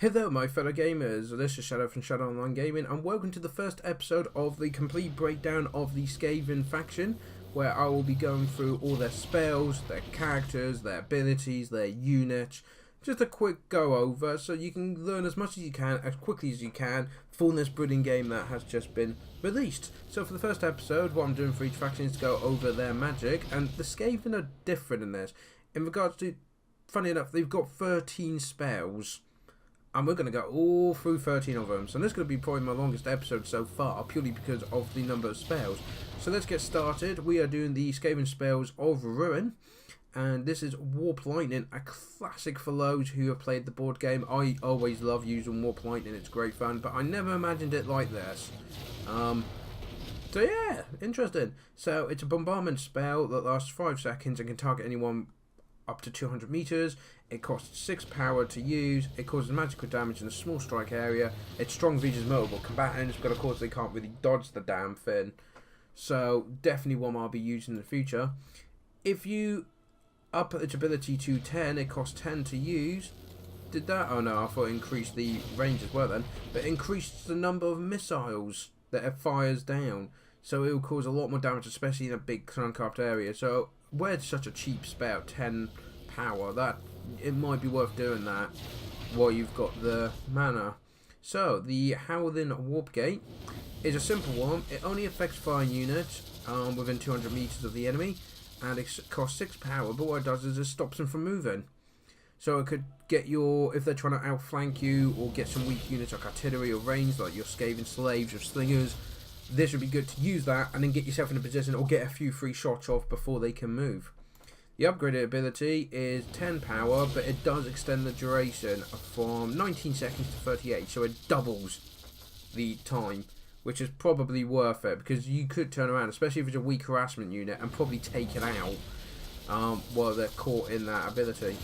Hey there my fellow gamers, this is Shadow from Shadow Online Gaming and welcome to the first episode of the complete breakdown of the Skaven faction, where I will be going through all their spells, their characters, their abilities, their units. Just a quick go over so you can learn as much as you can, as quickly as you can, for this brilliant game that has just been released. So for the first episode, what I'm doing for each faction is to go over their magic, and the Skaven are different in this. In regards to, funny enough, they've got 13 spells. And we're going to go all through 13 of them. So this is going to be probably my longest episode so far, purely because of the number of spells. So let's get started. We are doing the Skaven spells of Ruin. And this is Warp Lightning, a classic for those who have played the board game. I always love using Warp Lightning, it's great fun. But I never imagined it like this. So yeah, interesting. So it's a bombardment spell that lasts 5 seconds and can target anyone up to 200 meters. It costs 6 power to use. It causes magical damage in a small strike area. Its strong vision is multiple combatants, but of course they can't really dodge the damn thing. So definitely one I'll be using in the future. If you up its ability to 10, it costs 10 to use. Did that? Oh no, I thought it increased the range as well then. But it increased the number of missiles that it fires down. So it will cause a lot more damage, especially in a big uncapped area. So where it's such a cheap spell, 10 power, that it might be worth doing that while you've got the mana. So the Howling Warp Gate is a simple one. It only affects fire units within 200 meters of the enemy, and it costs 6 power. But what it does is it stops them from moving. So it could get your, if they're trying to outflank you or get some weak units like artillery or range, like your Skaven slaves or slingers, this would be good to use that and then get yourself in a position or get a few free shots off before they can move. The upgraded ability is 10 power, but it does extend the duration from 19 seconds to 38, so it doubles the time, which is probably worth it, because you could turn around, especially if it's a weak harassment unit, and probably take it out while they're caught in that ability.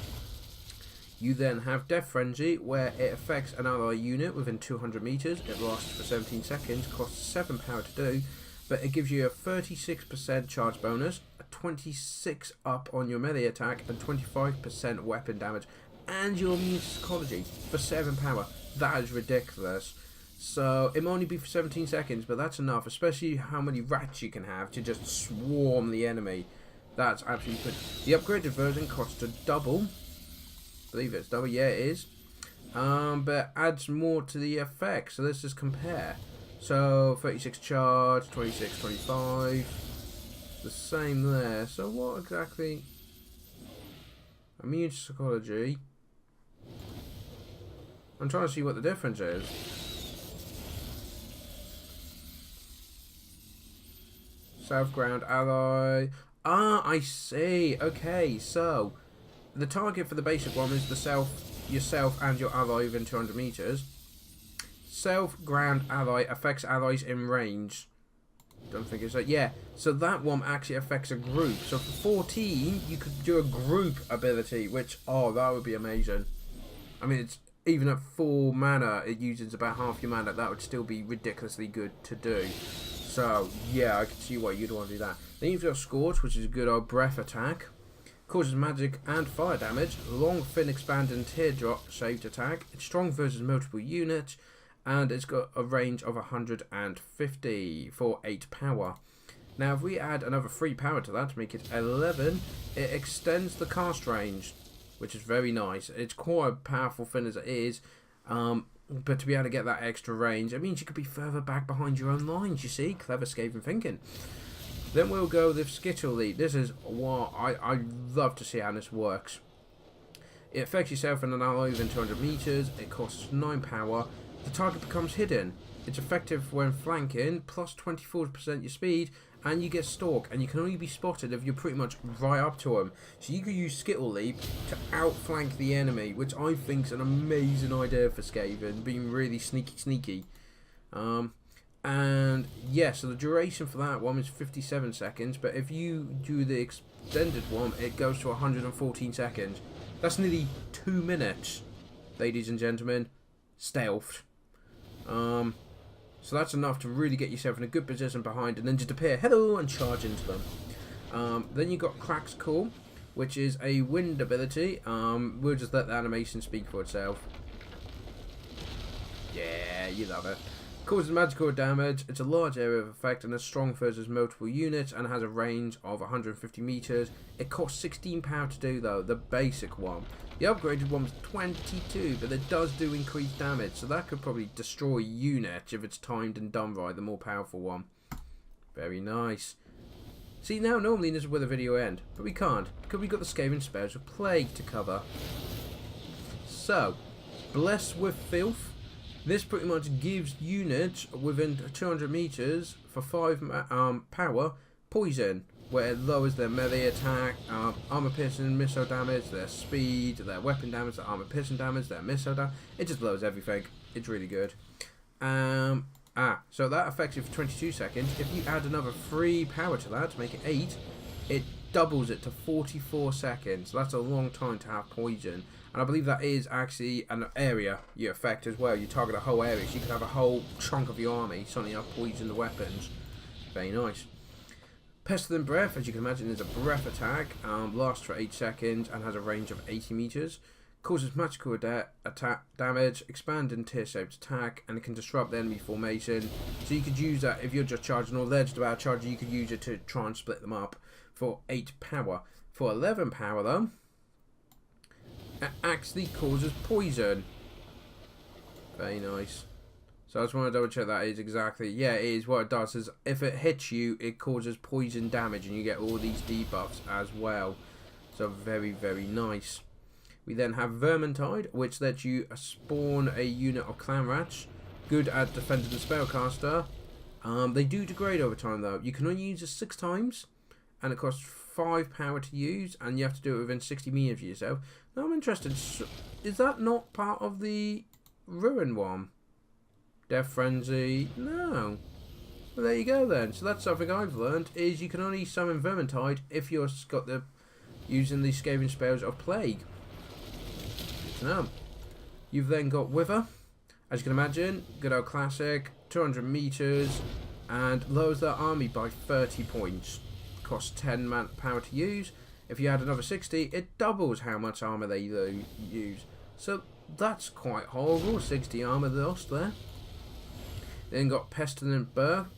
You then have Death Frenzy, where it affects an ally unit within 200 meters. It lasts for 17 seconds, costs 7 power to do, but it gives you a 36% charge bonus, a 26 up on your melee attack, and 25% weapon damage, and your immune psychology for 7 power. That is ridiculous. So it might only be for 17 seconds, but that's enough, especially how many rats you can have to just swarm the enemy. That's absolutely good. The upgraded version costs a double. I believe it's double, yeah it is. But adds more to the effect, so let's just compare. So 36 charge, 26, 25, the same there. So what exactly? Immune psychology. I'm trying to see what the difference is. South ground ally. Ah, I see. Okay, so the target for the basic one is yourself and your ally within 200 meters. Self-ground ally affects allies in range. Don't think it's that. Yeah, so that one actually affects a group. So for 14, you could do a group ability, which, oh, that would be amazing. I mean, it's even at 4 mana, it uses about half your mana. That would still be ridiculously good to do. So, yeah, I can see why you'd want to do that. Then you've got Scorch, which is a good old breath attack. Causes magic and fire damage. Long, thin, expand, and teardrop saved attack. It's strong versus multiple units. And it's got a range of 150 for 8 power. Now, if we add another 3 power to that to make it 11, it extends the cast range, which is very nice. It's quite a powerful thing as it is, but to be able to get that extra range, it means you could be further back behind your own lines, you see? Clever Skaven thinking. Then we'll go with Skittle Lead. This is what I love to see how this works. It affects yourself and an ally within 200 meters. It costs 9 power. The target becomes hidden. It's effective when flanking, plus 24% your speed, and you get stalk, and you can only be spotted if you're pretty much right up to them. So you could use Skittle Leap to outflank the enemy, which I think is an amazing idea for Skaven, being really sneaky. And yeah, so the duration for that one is 57 seconds, but if you do the extended one, it goes to 114 seconds. That's nearly 2 minutes, ladies and gentlemen, stealthed. So that's enough to really get yourself in a good position behind and then just appear, hello, and charge into them. Then you've got Crack's Call, which is a wind ability. We'll just let the animation speak for itself. Yeah, you love it. Causes magical damage. It's a large area of effect and is strong versus multiple units and has a range of 150 meters. It costs 16 power to do though, the basic one. The upgraded one was 22, but it does do increased damage, so that could probably destroy units if it's timed and done right, the more powerful one. Very nice. See, now normally this is where the video end, but we can't, because we've got the Skaven spells of Plague to cover. So, Bless with Filth. This pretty much gives units within 200 meters for 5 power poison, where it lowers their melee attack, armor piercing, missile damage, their speed, their weapon damage, their armor piercing damage, their missile damage. It just lowers everything. It's really good. So that affects you for 22 seconds. If you add another 3 power to that to make it 8, it doubles it to 44 seconds. That's a long time to have poison. And I believe that is actually an area you affect as well. You target a whole area, so you can have a whole chunk of your army suddenly have poisoned weapons. Very nice. Pestilent Breath, as you can imagine, is a breath attack. Lasts for 8 seconds and has a range of 80 meters. Causes magical attack damage, expand and tear-shaped attack, and it can disrupt the enemy formation. So you could use that if you're just charging or they're just about charging, you could use it to try and split them up for 8 power. For 11 power though, it actually causes poison. Very nice. So I just want to double check that is exactly, yeah, it is. What it does is if it hits you, it causes poison damage and you get all these debuffs as well. So very, very nice. We then have Vermintide, which lets you spawn a unit of clan rats. Good at defending the spellcaster. They do degrade over time though. You can only use it 6 times and it costs 5 power to use, and you have to do it within 60 meters of yourself. Now I'm interested, is that not part of the Ruin one? Death Frenzy? No. Well, there you go then. So that's something I've learned, is you can only summon Vermintide if you're using the Skaven spells of Plague. Good to know. You've then got Wither, as you can imagine, good old classic, 200 meters, and lowers their army by 30 points. Costs 10 power to use. If you add another 60, it doubles how much armor they use. So that's quite horrible. 60 armor lost there. Then got Pestilent Birth,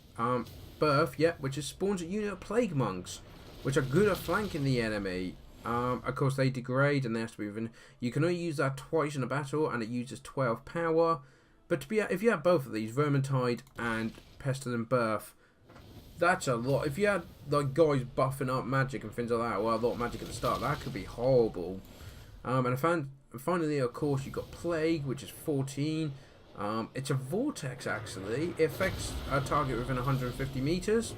which is spawns a unit of Plague Monks, which are good at flanking the enemy. Of course, they degrade and they have to be within. You can only use that twice in a battle, and it uses 12 power. But if you have both of these, Vermintide and Pestilent Birth, that's a lot. If you had like guys buffing up magic and things like that, well, a lot of magic at the start, that could be horrible. And finally, of course, you've got Plague, which is 14. It's a vortex actually. It affects a target within 150 meters.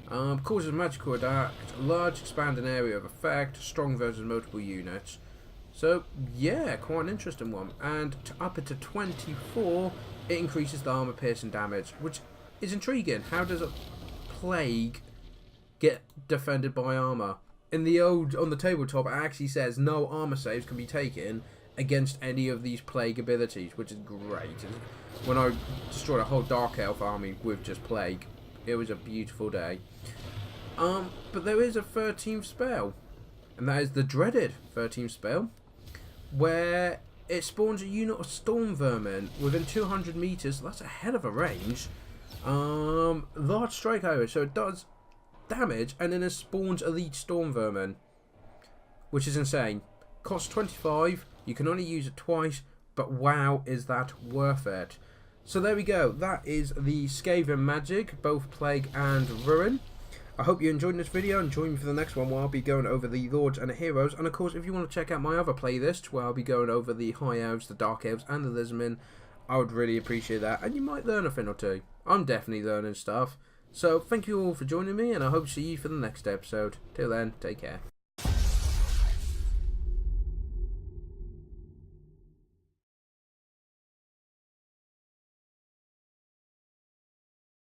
Causes magical attack, large expanding area of effect, strong versus multiple units. So yeah, quite an interesting one. And to up it to 24, it increases the armor piercing damage, which is intriguing. How does a Plague get defended by armor? On the tabletop, it actually says no armor saves can be taken against any of these Plague abilities, which is great. When I destroyed a whole Dark Elf army with just Plague, it was a beautiful day. But there is a 13th spell, and that is the dreaded 13th spell, where it spawns a unit of Storm Vermin within 200 meters. So that's a hell of a range. Large strike area, so it does damage, and then it spawns elite Storm Vermin, which is insane. Costs 25. You can only use it twice, but wow, is that worth it. So there we go. That is the Skaven magic, both Plague and Ruin. I hope you enjoyed this video, and join me for the next one where I'll be going over the Lords and the Heroes. And of course, if you want to check out my other playlist where I'll be going over the High Elves, the Dark Elves and the Lizardmen, I would really appreciate that, and you might learn a thing or two. I'm definitely learning stuff. So thank you all for joining me, and I hope to see you for the next episode. Till then, take care.